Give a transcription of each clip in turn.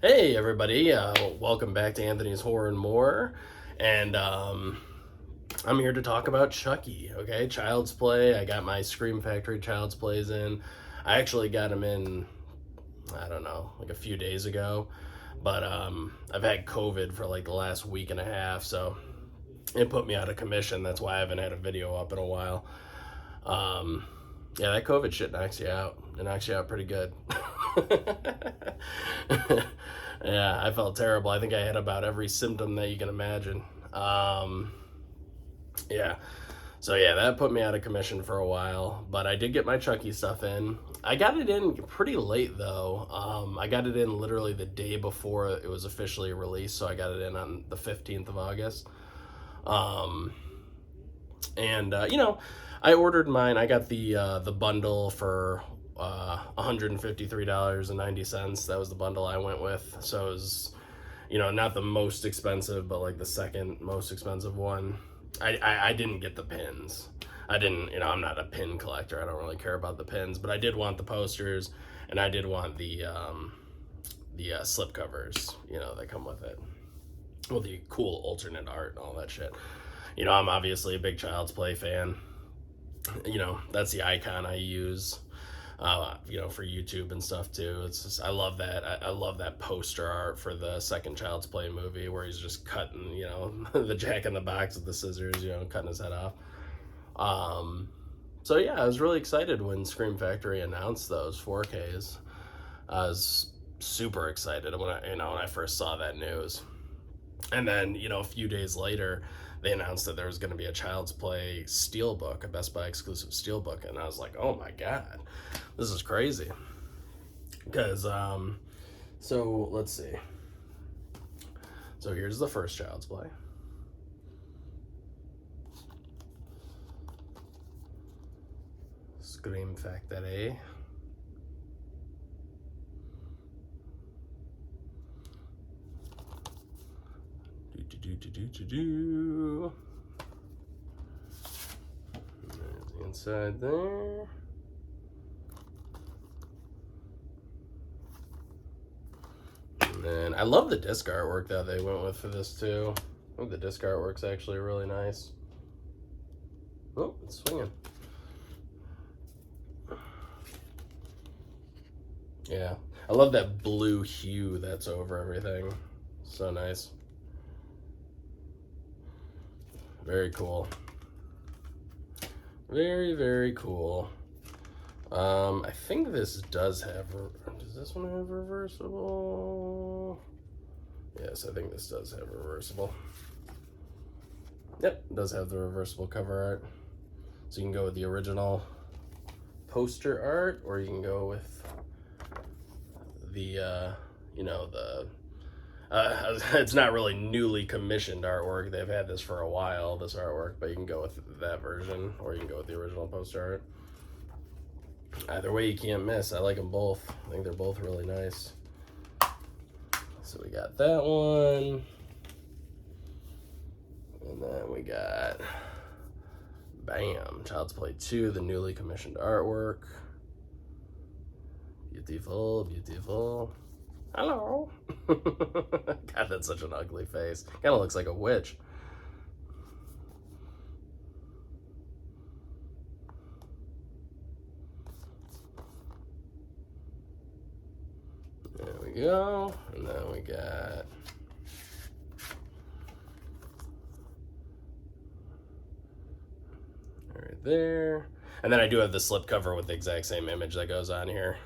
Hey everybody, welcome back to Anthony's Horror and More, and I'm here to talk about Chucky, okay? Child's Play. I got my Scream Factory Child's Plays in. I actually got them in, I don't know, like a few days ago, but I've had COVID for like the last week and a half, so it put me out of commission. That's why I haven't had a video up in a while. Yeah, that COVID shit knocks you out. It knocks you out pretty good. Yeah, I felt terrible. I think I had about every symptom that you can imagine. Yeah. So yeah, that put me out of commission for a while, but I did get my Chucky stuff in. I got it in pretty late though. I got it in literally the day before it was officially released, so I got it in on the 15th of August. And I ordered mine. I got the bundle for $153.90. That was the bundle I went with. So it was, not the most expensive, but like the second most expensive one. I didn't get the pins. I didn't, I'm not a pin collector. I don't really care about the pins, but I did want the posters, and I did want the slip covers, that come with it. Well, the cool alternate art and all that shit. I'm obviously a big Child's Play fan. That's the icon I use, for YouTube and stuff too. It's just, I love that. I love that poster art for the second Child's Play movie where he's just cutting, the Jack in the Box with the scissors, cutting his head off. So yeah, I was really excited when Scream Factory announced those 4Ks. I was super excited when I first saw that news. And then, a few days later, they announced that there was going to be a Child's Play steelbook, a Best Buy exclusive steelbook, and I was like, oh my god, this is crazy. Because, so let's see. So here's the first Child's Play. Scream Factory. There's the inside there. And then I love the disc artwork that they went with for this too. I think the disc artwork's actually really nice. Oh, it's swinging. Yeah, I love that blue hue that's over everything. So nice. Very cool. Very, very cool. I think this does have, does this one have reversible? Yes, I think this does have reversible. Yep, it does have the reversible cover art. So you can go with the original poster art, or you can go with the, it's not really newly commissioned artwork. They've had this for a while, this artwork, but you can go with that version, or you can go with the original poster art. Either way, you can't miss. I like them both. I think they're both really nice. So we got that one. And then we got, bam, Child's Play 2, the newly commissioned artwork. Beautiful, beautiful. Hello. God, that's such an ugly face. Kind of looks like a witch. There we go. And then we got right there. And then I do have the slipcover with the exact same image that goes on here.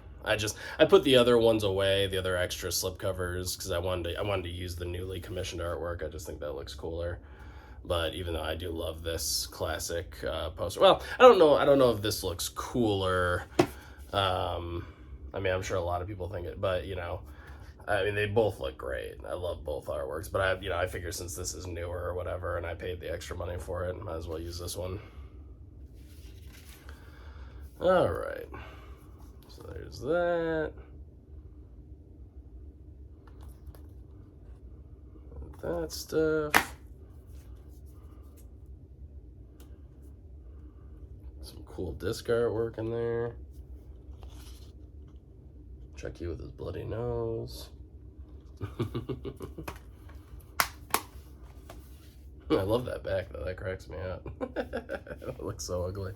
I put the other ones away, the other extra slipcovers, because I wanted to use the newly commissioned artwork. I just think that looks cooler. But even though I do love this classic poster, well, I don't know if this looks cooler. I mean, I'm sure a lot of people think it, but I mean, they both look great. I love both artworks, but I figure since this is newer or whatever, and I paid the extra money for it, might as well use this one. All right. So there's that. That stuff. Some cool disc artwork in there. Chucky with his bloody nose. I love that back though. That cracks me up. It looks so ugly.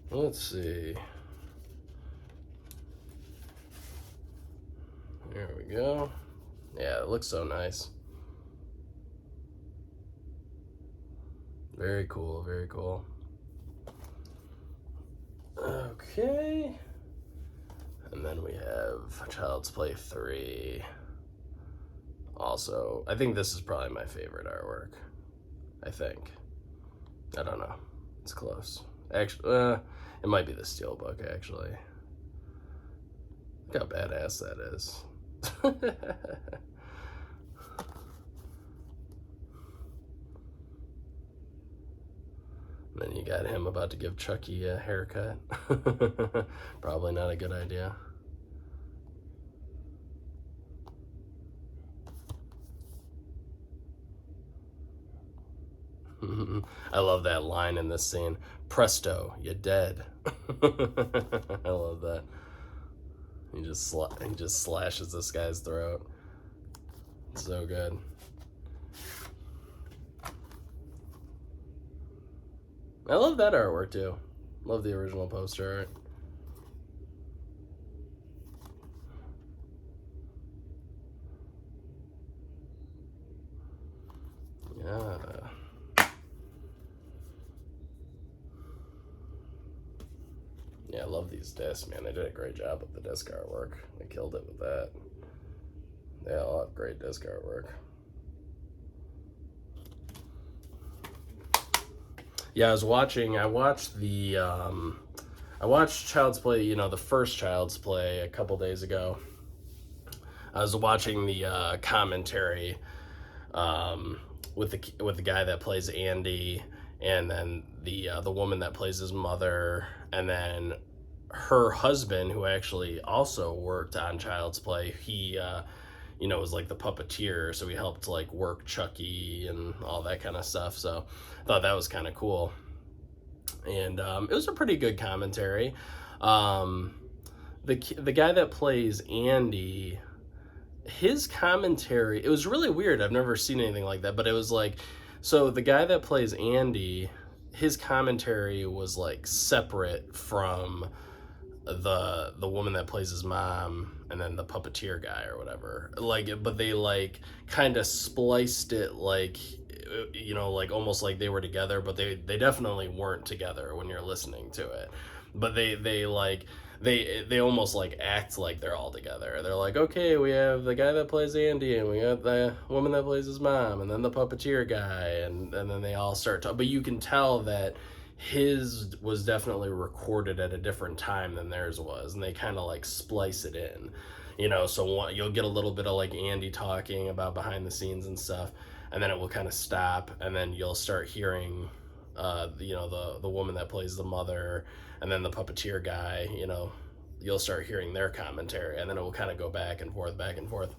Let's see. There we go. Yeah, it looks so nice. Very cool, very cool. Okay. And then we have Child's Play 3. Also, I think this is probably my favorite artwork. I think. I don't know. It's close. Actually, it might be the Steelbook, actually. Look how badass that is. Then you got him about to give Chucky a haircut. Probably not a good idea. I love that line in this scene. Presto, you're dead. I love that. He just slashes this guy's throat. It's so good. I love that artwork too. Love the original poster art. Yeah. Yeah, I love these discs, man. They did a great job with the disc artwork. They killed it with that. They all have great disc artwork. Yeah, I watched Child's Play, you know, the first Child's Play a couple days ago. I was watching the commentary with the guy that plays Andy, and then the woman that plays his mother, and then her husband, who actually also worked on Child's Play. He you know, was like the puppeteer, so he helped like work Chucky and all that kind of stuff. So I thought that was kind of cool, and it was a pretty good commentary. The guy that plays Andy, his commentary, it was really weird. I've never seen anything like that, but it was like, so the guy that plays Andy, his commentary was like separate from the woman that plays his mom and then the puppeteer guy or whatever, like, but they like kind of spliced it, like, you know, like almost like they were together, but they definitely weren't together when you're listening to it. But they like they almost like act like they're all together. They're like, okay, we have the guy that plays Andy, and we got the woman that plays his mom, and then the puppeteer guy, and then they all start talking. But you can tell that his was definitely recorded at a different time than theirs was, and they kind of like splice it in, you know. So you'll get a little bit of like Andy talking about behind the scenes and stuff, and then it will kind of stop, and then you'll start hearing you know, the woman that plays the mother, and then the puppeteer guy, you know, you'll start hearing their commentary, and then it will kind of go back and forth, back and forth.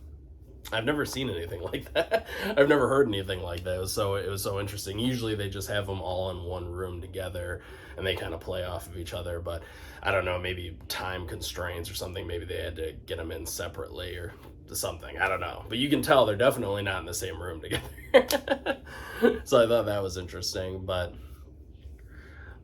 I've never seen anything like that. I've never heard anything like that. It was so interesting. Usually they just have them all in one room together, and they kind of play off of each other. But I don't know, maybe time constraints or something. Maybe they had to get them in separately or something. I don't know. But you can tell they're definitely not in the same room together. So I thought that was interesting. But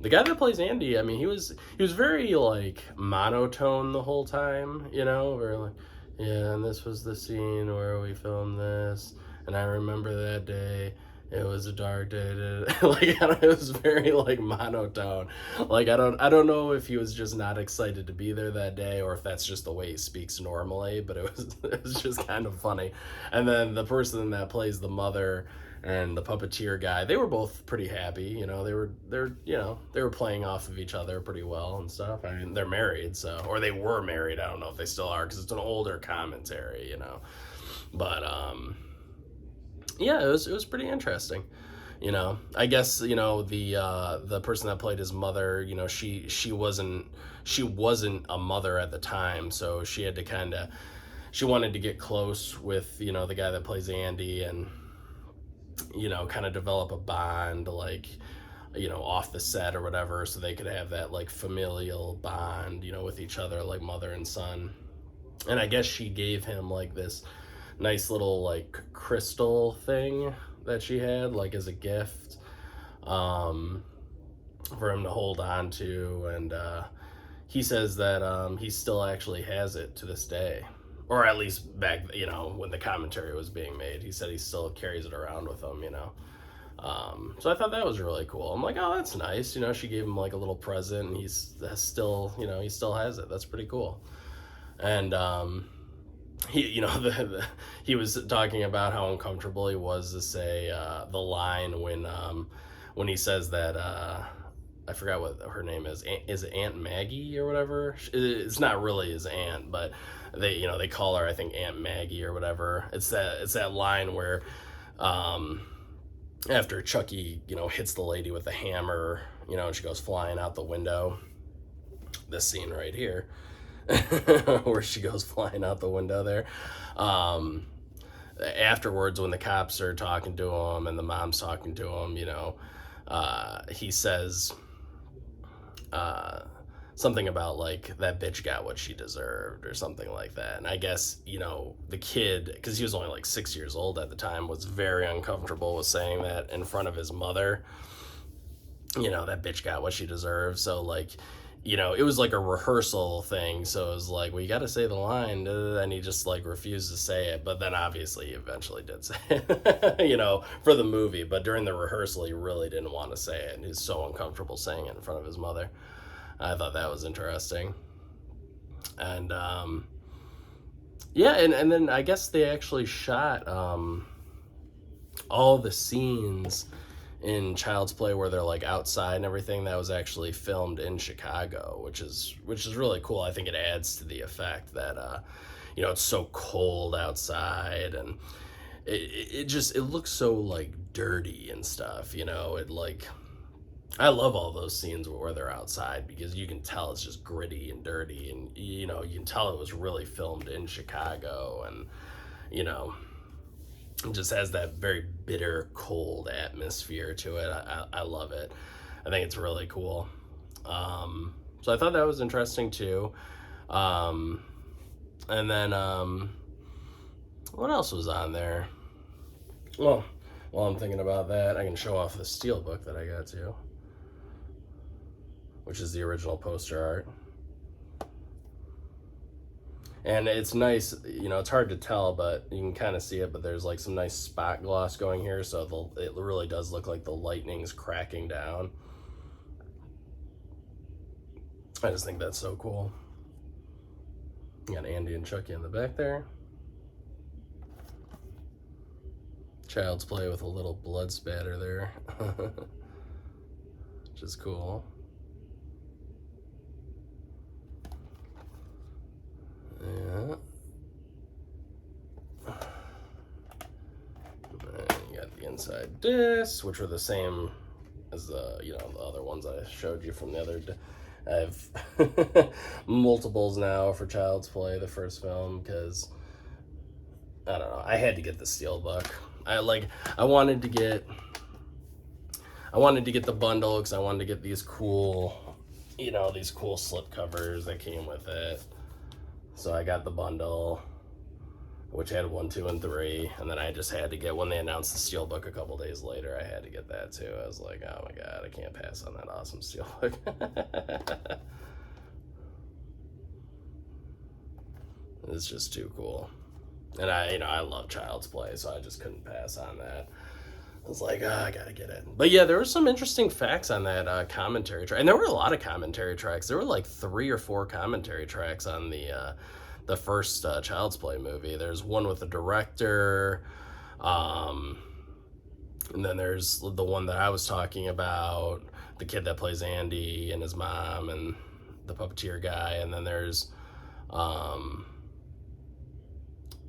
the guy that plays Andy, I mean, he was very like monotone the whole time, you know, very like, yeah, and this was the scene where we filmed this, and I remember that day. It was a dark day. Like, it was very like monotone. Like, I don't know if he was just not excited to be there that day, or if that's just the way he speaks normally. But it was just kind of funny. And then the person that plays the mother and the puppeteer guy, they were both pretty happy. You know, they were playing off of each other pretty well and stuff. I mean, they're married, so, or they were married. I don't know if they still are, because it's an older commentary, you know. But yeah, it was pretty interesting. You know, I guess, you know, the person that played his mother, you know, she wasn't a mother at the time, so she had to she wanted to get close with, you know, the guy that plays Andy, and, you know, kind of develop a bond, like, off the set or whatever, so they could have that like familial bond, with each other, like mother and son. And I guess she gave him like this nice little like crystal thing that she had like as a gift, for him to hold on to. And he says that he still actually has it to this day, or at least back, when the commentary was being made, he said he still carries it around with him. So I thought that was really cool. I'm like, oh, that's nice. She gave him like a little present, and he's still, he still has it. That's pretty cool. And he, he was talking about how uncomfortable he was to say the line when he says that I forgot what her name is. Is it Aunt Maggie or whatever? It's not really his aunt, but they call her, I think, Aunt Maggie or whatever. It's that line where after Chucky, hits the lady with the hammer, and she goes flying out the window. This scene right here, where she goes flying out the window there. Afterwards, when the cops are talking to him and the mom's talking to him, he says something about like, that bitch got what she deserved or something like that. And I guess, the kid, because he was only like 6 years old at the time, was very uncomfortable with saying that in front of his mother. That bitch got what she deserved. So like, it was like a rehearsal thing. So it was like, well, you got to say the line. And he just like refused to say it. But then obviously he eventually did say it, for the movie. But during the rehearsal, he really didn't want to say it. And he's so uncomfortable saying it in front of his mother. I thought that was interesting. And yeah, and then I guess they actually shot all the scenes in Child's Play where they're like outside and everything. That was actually filmed in Chicago, which is really cool. I think it adds to the effect that it's so cold outside, and it looks so like dirty and stuff. It like, I love all those scenes where they're outside, because you can tell it's just gritty and dirty, and you can tell it was really filmed in Chicago, and it just has that very bitter, cold atmosphere to it. I love it. I think it's really cool. So I thought that was interesting too. And then what else was on there? Well, while I'm thinking about that, I can show off the steelbook that I got too, which is the original poster art. And it's nice, it's hard to tell, but you can kind of see it, but there's like some nice spot gloss going here, so it really does look like the lightning's cracking down. I just think that's so cool. You got Andy and Chucky in the back there. Child's Play with a little blood spatter there, which is cool. Yeah. And you got the inside discs, which are the same as the other ones I showed you from the other day. I have multiples now for Child's Play, the first film, because I don't know, I had to get the steelbook. I wanted to get the bundle because I wanted to get these cool, these cool slip covers that came with it. So I got the bundle, which had 1, 2, and 3, and then I just had to get, when they announced the steelbook a couple days later, I had to get that too. I was like, oh my god, I can't pass on that awesome steelbook. It's just too cool. And I love Child's Play, so I just couldn't pass on that. I was like, I gotta get it. But yeah, there were some interesting facts on that commentary track. And there were a lot of commentary tracks. There were like 3 or 4 commentary tracks on the first Child's Play movie. There's one with the director, and then there's the one that I was talking about, the kid that plays Andy and his mom and the puppeteer guy. And then there's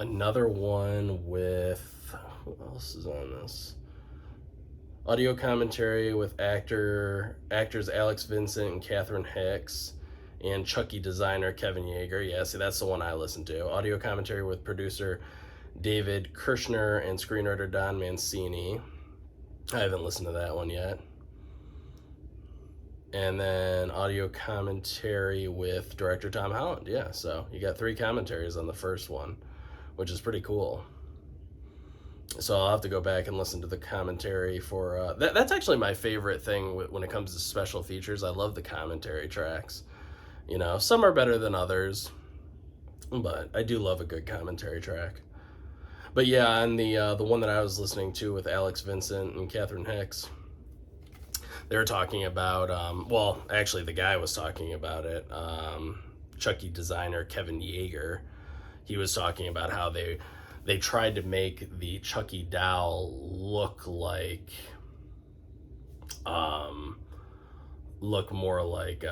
another one with, who else is on this? Audio commentary with actors Alex Vincent and Catherine Hicks, and Chucky designer Kevin Yeager. Yeah, see, that's the one I listened to. Audio commentary with producer David Kirshner and screenwriter Don Mancini. I haven't listened to that one yet. And then audio commentary with director Tom Holland. Yeah, so you got 3 commentaries on the first one, which is pretty cool. So I'll have to go back and listen to the commentary for that's actually my favorite thing when it comes to special features. I love the commentary tracks. You know, some are better than others, but I do love a good commentary track. But yeah, on the one that I was listening to with Alex Vincent and Catherine Hicks, they were talking about well, actually the guy was talking about it. Chucky designer Kevin Yeager, he was talking about how they tried to make the Chucky doll look like look more like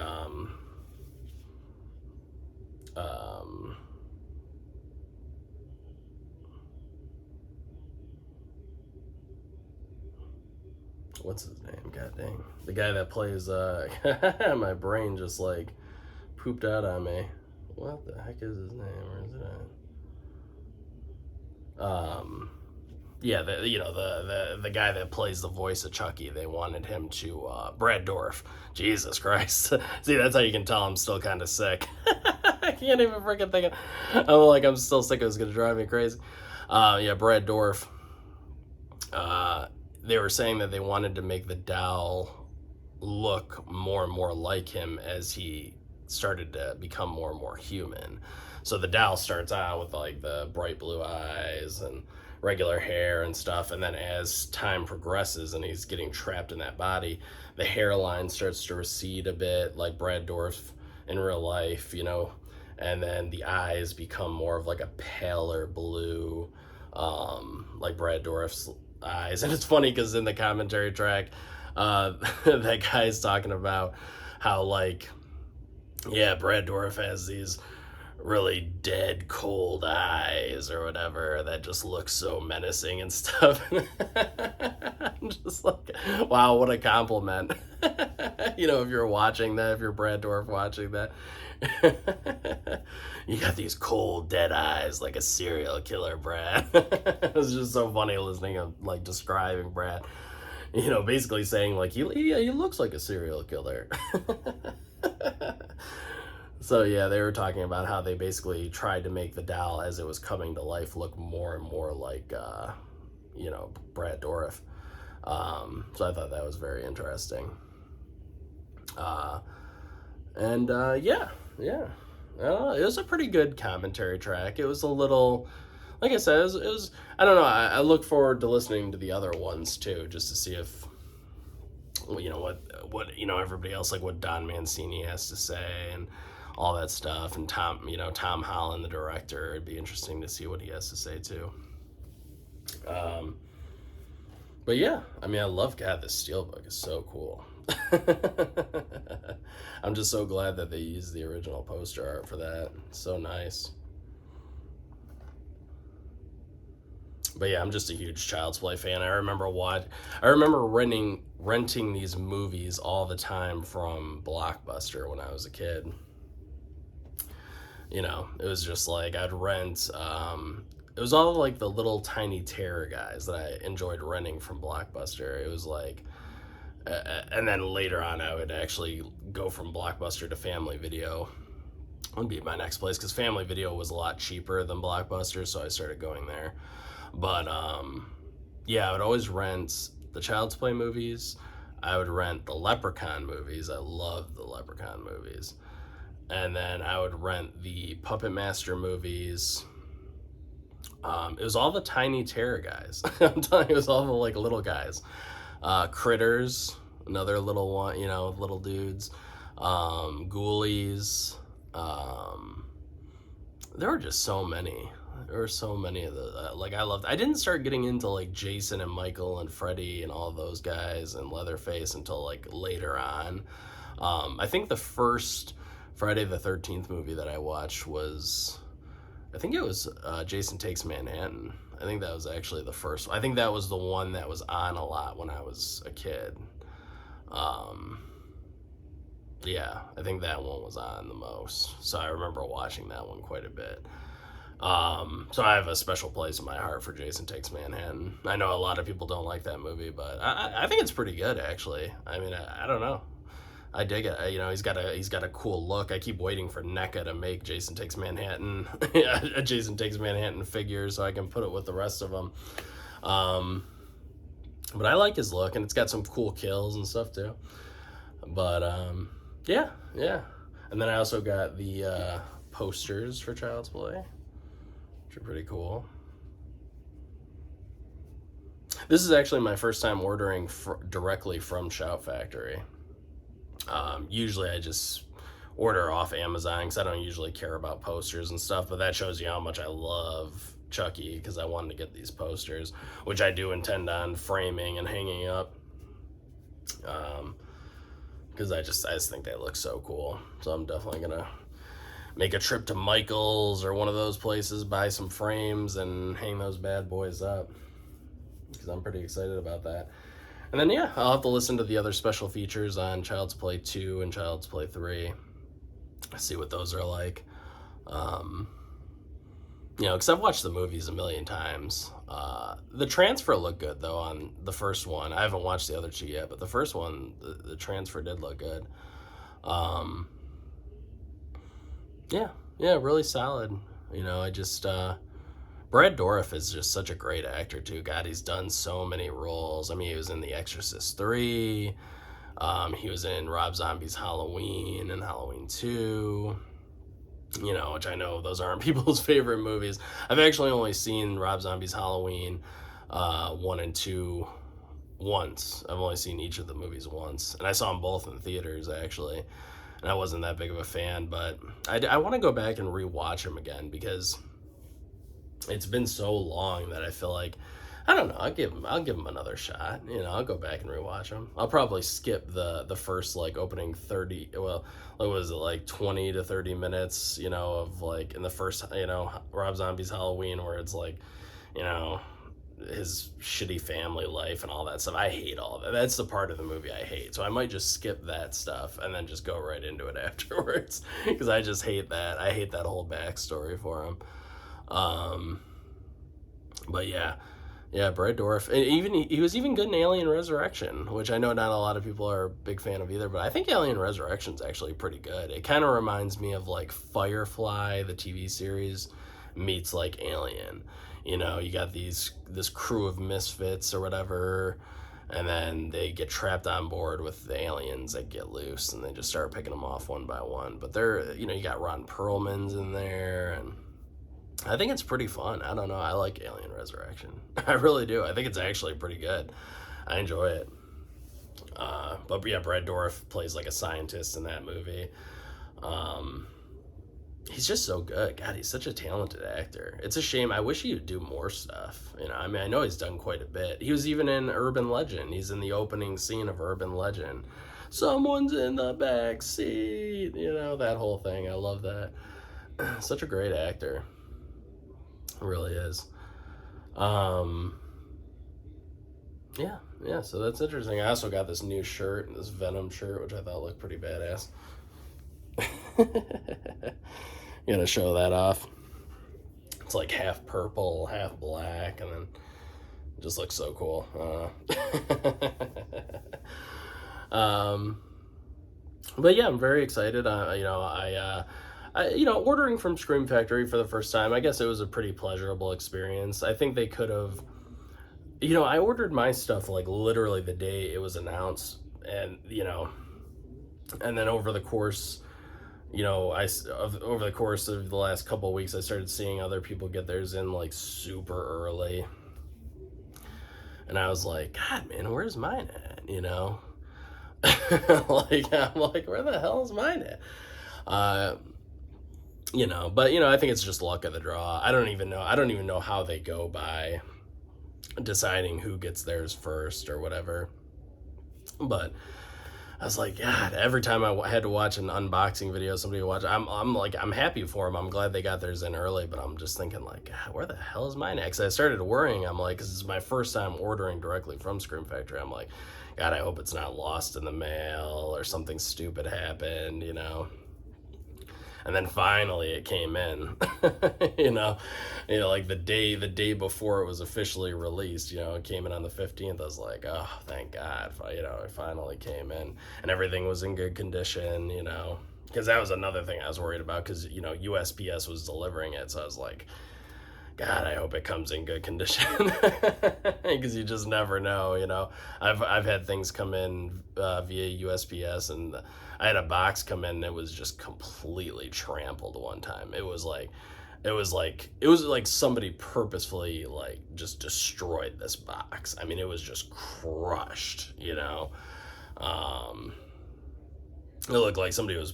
what's his name? God dang. The guy that plays my brain just like pooped out on me. What the heck is his name? Where is it at? Yeah, the guy that plays the voice of Chucky, they wanted him to Brad Dourif. Jesus Christ. See, that's how you can tell I'm still kind of sick. I can't even freaking think I'm still sick. It was gonna drive me crazy. Yeah, Brad Dourif. They were saying that they wanted to make the doll look more and more like him as he started to become more and more human. So the doll starts out with like the bright blue eyes and regular hair and stuff, and then as time progresses and he's getting trapped in that body, the hairline starts to recede a bit like Brad Dourif in real life, you know, and then the eyes become more of like a paler blue, like Brad Dourif's eyes. And it's funny because in the commentary track, that guy's talking about how like, yeah, Brad Dourif has these really dead cold eyes or whatever that just look so menacing and stuff. I'm just like, wow, what a compliment. You know, if you're watching that, if you're Brad Dourif watching that, you got these cold dead eyes like a serial killer, Brad. It was just so funny listening to like describing Brad, you know, basically saying like he looks like a serial killer. So yeah, they were talking about how they basically tried to make the doll as it was coming to life look more and more like, you know, Brad Dourif. So I thought that was very interesting. Yeah. It was a pretty good commentary track. It was a little, like I said, it was I don't know, I look forward to listening to the other ones too, just to see if, you know, what you know, everybody else, like what Don Mancini has to say and all that stuff, and Tom Holland, the director. It'd be interesting to see what he has to say too. But yeah, I mean, I love, God, this steelbook is so cool. I'm just so glad that they used the original poster art for that. It's so nice. But yeah, I'm just a huge Child's Play fan. I remember renting these movies all the time from Blockbuster when I was a kid. You know, it was just like I'd rent, it was all like the little tiny terror guys that I enjoyed renting from Blockbuster. It was like, and then later on I would actually go from Blockbuster to Family Video. Would be my next place, because Family Video was a lot cheaper than Blockbuster, so I started going there. But yeah, I would always rent the Child's Play movies. I would rent the Leprechaun movies. I love the Leprechaun movies. And then I would rent the Puppet Master movies. It was all the tiny terror guys. I'm telling you, it was all the like little guys. Critters, another little one, you know, little dudes. Ghoulies. There were just so many. There were so many of the like I didn't start getting into like Jason and Michael and Freddy and all those guys and Leatherface until like later on. I think the first Friday the 13th movie that I watched was, I think it was Jason Takes Manhattan. I think that was actually the first. I think that was the one that was on a lot when I was a kid. Yeah, I think that one was on the most. So I remember watching that one quite a bit. So I have a special place in my heart for Jason Takes Manhattan. I know a lot of people don't like that movie, but I think it's pretty good, actually. I mean, I don't know. I dig it. You know, he's got a cool look. I keep waiting for NECA to make Jason Takes Manhattan, a Jason Takes Manhattan figure, so I can put it with the rest of them. But I like his look, and it's got some cool kills and stuff too. But yeah. And then I also got the posters for Child's Play, which are pretty cool. This is actually my first time ordering directly from Shout Factory. Usually I just order off Amazon because I don't usually care about posters and stuff, but that shows you how much I love Chucky, because I wanted to get these posters, which I do intend on framing and hanging up, because I just think they look so cool. So I'm definitely gonna make a trip to Michael's or one of those places, buy some frames and hang those bad boys up, because I'm pretty excited about that. And then, yeah, I'll have to listen to the other special features on Child's Play 2 and Child's Play 3. See what those are like. You know, because I've watched the movies a million times. The transfer looked good, though, on the first one. I haven't watched the other two yet, but the first one, the transfer did look good. Yeah, really solid. You know, I just... Brad Dourif is just such a great actor, too. God, he's done so many roles. I mean, he was in The Exorcist 3. He was in Rob Zombie's Halloween and Halloween 2. You know, which I know those aren't people's favorite movies. I've actually only seen Rob Zombie's Halloween 1 and 2 once. I've only seen each of the movies once. And I saw them both in theaters, actually. And I wasn't that big of a fan. But I want to go back and rewatch them again, because... it's been so long that I feel like, I don't know, I'll give them another shot. You know, I'll go back and rewatch them. I'll probably skip the first, like, opening 30, well, what was it, like 20 to 30 minutes, you know, of, like, in the first, you know, Rob Zombie's Halloween, where it's like, you know, his shitty family life and all that stuff. I hate all of that. That's the part of the movie I hate. So I might just skip that stuff and then just go right into it afterwards, because I just hate that. I hate that whole backstory for him. But yeah, Brad Dourif, and he was even good in Alien Resurrection, which I know not a lot of people are a big fan of either, but I think Alien Resurrection's actually pretty good. It kind of reminds me of, like, Firefly, the TV series, meets, like, Alien. You know, you got this crew of misfits or whatever, and then they get trapped on board with the aliens that get loose, and they just start picking them off one by one. But they're, you know, you got Ron Perlman's in there, and I think it's pretty fun. I don't know. I like Alien Resurrection. I really do. I think it's actually pretty good. I enjoy it. But yeah, Brad Dourif plays like a scientist in that movie. He's just so good. God, he's such a talented actor. It's a shame. I wish he would do more stuff. You know, I mean, I know he's done quite a bit. He was even in Urban Legend. He's in the opening scene of Urban Legend. Someone's in the back seat. You know, that whole thing. I love that. Such a great actor. Really is. Yeah, so that's interesting. I also got this new shirt, this Venom shirt, which I thought looked pretty badass. Gonna show that off. It's like half purple, half black, and then it just looks so cool. But yeah, I'm very excited. Ordering from Scream Factory for the first time, I guess it was a pretty pleasurable experience. I think they could have, you know, I ordered my stuff like literally the day it was announced, and, you know, and then over the course, you know, over the course of the last couple of weeks, I started seeing other people get theirs in like super early, and I was like, God, man, where's mine at? You know, like, I'm like, where the hell is mine at? You know, but, you know, I think it's just luck of the draw. I don't even know how they go by deciding who gets theirs first or whatever. But I was like, God, every time I had to watch an unboxing video, somebody would watch, I'm happy for them. I'm glad they got theirs in early, but I'm just thinking, like, God, where the hell is mine at? Because I started worrying. I'm like, because it's my first time ordering directly from Scream Factory. I'm like, God, I hope it's not lost in the mail or something stupid happened, you know. and then finally it came in. Like the day before it was officially released, it came in on the 15th. I was like, oh, thank God, it finally came in, and everything was in good condition, because that was another thing I was worried about, because USPS was delivering it, so I was like, God, I hope it comes in good condition, because you just never know. I've had things come in via USPS, and I had a box come in and it was just completely trampled one time. It was like somebody purposefully like just destroyed this box. I mean, it was just crushed. It looked like somebody was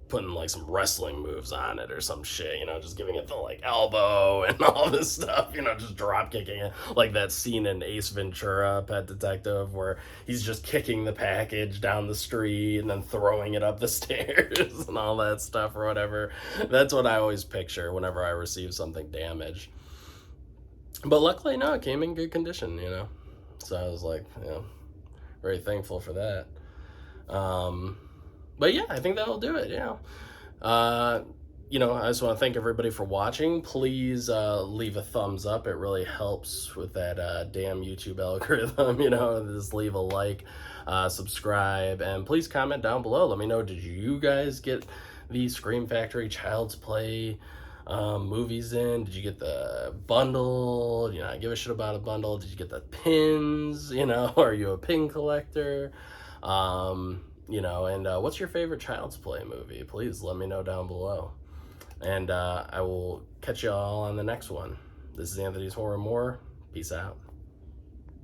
putting like some wrestling moves on it or some shit, just giving it the like elbow and all this stuff, just drop kicking it, like that scene in Ace Ventura, Pet Detective, where he's just kicking the package down the street and then throwing it up the stairs and all that stuff or whatever. That's what I always picture whenever I receive something damaged. But luckily, no, it came in good condition, so I was like, very thankful for that. But yeah, I think that'll do it. I just want to thank everybody for watching. Please leave a thumbs up. It really helps with that damn YouTube algorithm. Just leave a like, subscribe, and please comment down below. Let me know, did you guys get the Scream Factory Child's Play movies in? Did you get the bundle? I give a shit about a bundle. Did you get the pins? Are you a pin collector? And what's your favorite Child's Play movie? Please let me know down below. And I will catch you all on the next one. This is Anthony's Horror More. Peace out.